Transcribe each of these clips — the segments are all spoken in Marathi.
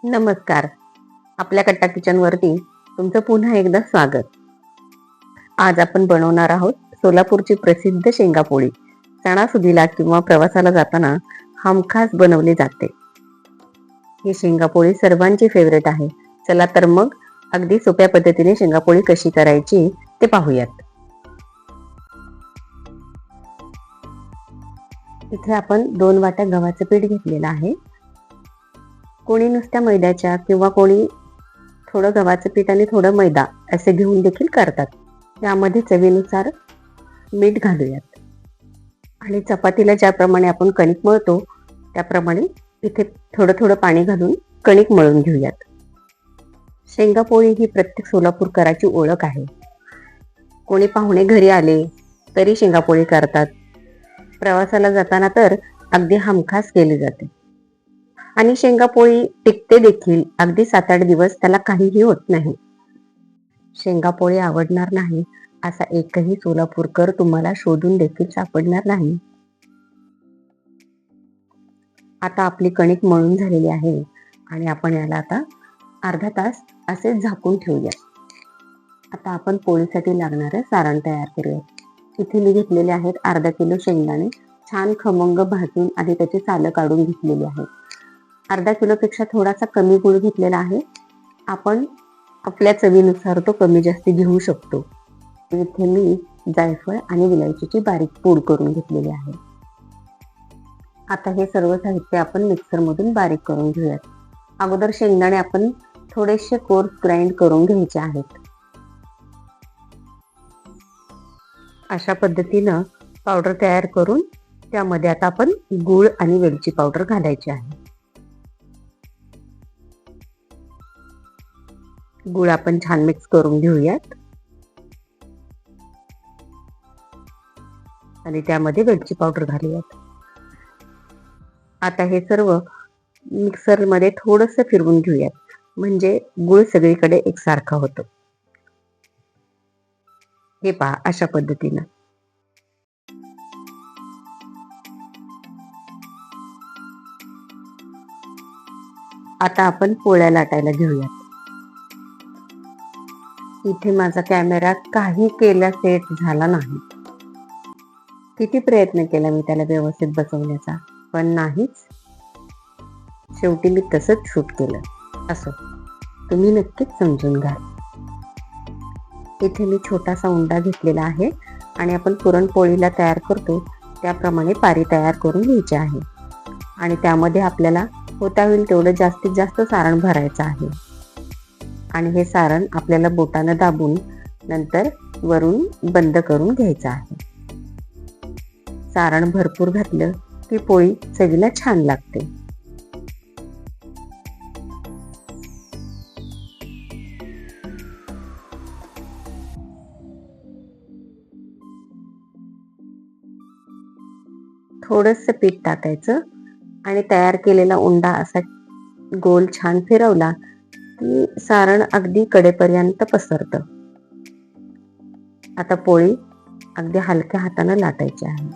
नमस्कार. आपल्या कट्टा किचन वरती तुमचं पुन्हा एकदा स्वागत. आज आपण बनवणार आहोत सोलापूरची प्रसिद्ध शेंगापोळी. सणासुदीला किंवा प्रवासाला जाताना हमखास बनवली जाते. ही शेंगापोळी सर्वांची फेवरेट आहे. चला तर मग अगदी सोप्या पद्धतीने शेंगापोळी कशी करायची ते पाहूयात. इथे आपण 2 वाट्या गव्हाचं पीठ घेतलेलं आहे. कोणी नुसत्या मैद्याच्या किंवा कोणी थोडं गव्हाचं पीठ आणि थोडं मैदा असे घेऊन देखील करतात. यामध्ये चवीनुसार मीठ घालूयात आणि चपातीला ज्याप्रमाणे आपण कणिक मळतो त्याप्रमाणे इथे थोडं थोडं पाणी घालून कणिक मळून घेऊयात. शेंगापोळी ही प्रत्येक सोलापूरकराची ओळख आहे. कोणी पाहुणे घरी आले तरी शेंगापोळी करतात. प्रवासाला जाताना तर अगदी हमखास केली जाते आणि शेंगापोळी टिकते देखील. अगदी 7-8 दिवस त्याला काहीही होत नाही. शेंगापोळी आवडणार नाही असा एकही सोलापूरकर तुम्हाला शोधून देखील सापडणार नाही. आता आपली कणिक मळून झालेली आहे आणि आपण याला आता अर्धा तास असे झाकून ठेवूया. आता आपण पोळीसाठी लागणारं सारण तयार करूया. इथे मी घेतलेले आहेत अर्धा किलो शेंगदाणे, छान खमंग भाजून आणि त्याची सालं काढून घेतलेली आहेत. अर्धा किलोपेक्षा थोडासा कमी गूळ घेतलेला आहे. आपण आपल्या चवीनुसार तो कमी जास्ती घेऊ शकतो. इथे मी जायफळ आणि विलायचीची बारीक पूड करून घेतलेली आहे. आता हे सर्व साहित्य आपण मिक्सर मधून बारीक करून घेऊयात. अगोदर शेंगदाणे आपण थोडेसे कोर्स ग्राइंड करून घ्यायचे आहेत. अशा पद्धतीनं पावडर तयार करून त्यामध्ये आता आपण गूळ आणि वेलची पावडर घालायची आहे. गूळ आपण छान मिक्स करून घेऊयात आणि त्यामध्ये वेलची पावडर घालूयात. आता हे सर्व मिक्सर मध्ये थोडस फिरवून घेऊयात, म्हणजे गूळ सगळीकडे एकसारखा होतो. हे पहा, अशा पद्धतीनं. आता आपण पोळ्या लाटायला घेऊयात. इथे माझा कॅमेरा काही केला सेट झाला नाही. किती प्रयत्न केला मी त्याला व्यवस्थित बसवण्याचा, पण नाहीच. शेवटी मी तसंच शूट केलं. असं तुम्ही नक्कीच समजून घ्या. इथे मी छोटासा उंडा घेतलेला आहे आणि आपण पुरणपोळीला तयार करतो त्याप्रमाणे पारी तयार करून घ्यायची आहे आणि त्यामध्ये आपल्याला होता होईल तेवढं जास्तीत जास्त सारण भरायचं आहे आणि हे सारण आपल्याला बोटानं दाबून नंतर वरून बंद करून घ्यायचं आहे. सारण भरपूर घातलं की पोळी चवीला छान लागते. थोडंसं पीठ टाकायचं आणि तयार केलेला उंडा असा गोल छान फिरवला की सारण अगदी कडेपर्यंत पसरतं. आता पोळी अगदी हलक्या हाताने लाटायची आहे.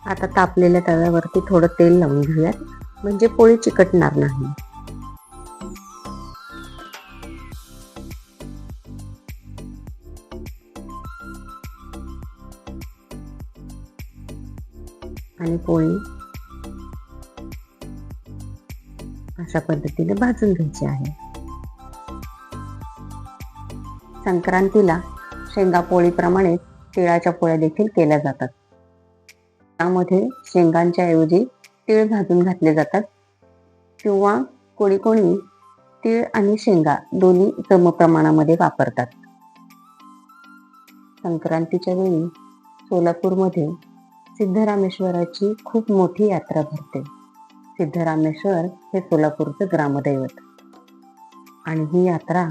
आता तापलेल्या तव्यावरती थोडं तेल लावून घेऊयात, म्हणजे पोळी चिकटणार नाही. आणि पोळी अशा पद्धतीने भाजून घ्यायची आहे. संक्रांतीला शेंगापोळीप्रमाणे तिळाच्या पोळ्या देखील केल्या जातात. त्यामध्ये शेंगांच्या ऐवजी तीळ भाजून घातले जातात किंवा कोणी कोणी तीळ आणि शेंगा दोन्ही समप्रमाणामध्ये वापरतात. संक्रांतीच्या वेळी सोलापूरमध्ये सिद्धरामेश्वराची खूप मोठी यात्रा भरते. सिद्धरामेश्वर हे सोलापूरचं ग्रामदैवत. आणि ही यात्रा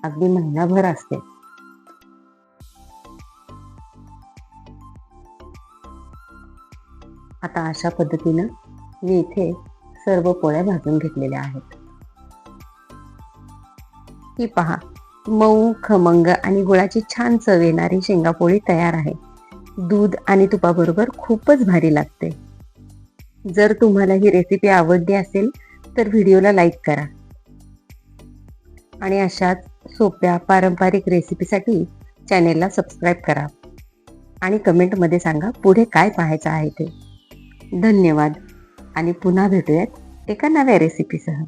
अगदी महिनाभर असते. आता अशा पद्धतीनं मी इथे सर्व पोळ्या भाजून घेतलेल्या आहेत. ही पहा, मऊ खमंग आणि गुळाची छान चव येणारी शेंगापोळी तयार आहे. दूध आणि तुपाबरोबर खूपच भारी लागते. जर तुम्हाला ही रेसिपी आवडली असेल तर व्हिडिओला लाईक करा आणि अशाच सोप्या पारंपरिक रेसिपीसाठी चॅनेलला सबस्क्राईब करा आणि कमेंटमध्ये सांगा पुढे काय पाहायचं आहे ते. धन्यवाद आणि पुन्हा भेटूयात एका नव्या रेसिपीसह.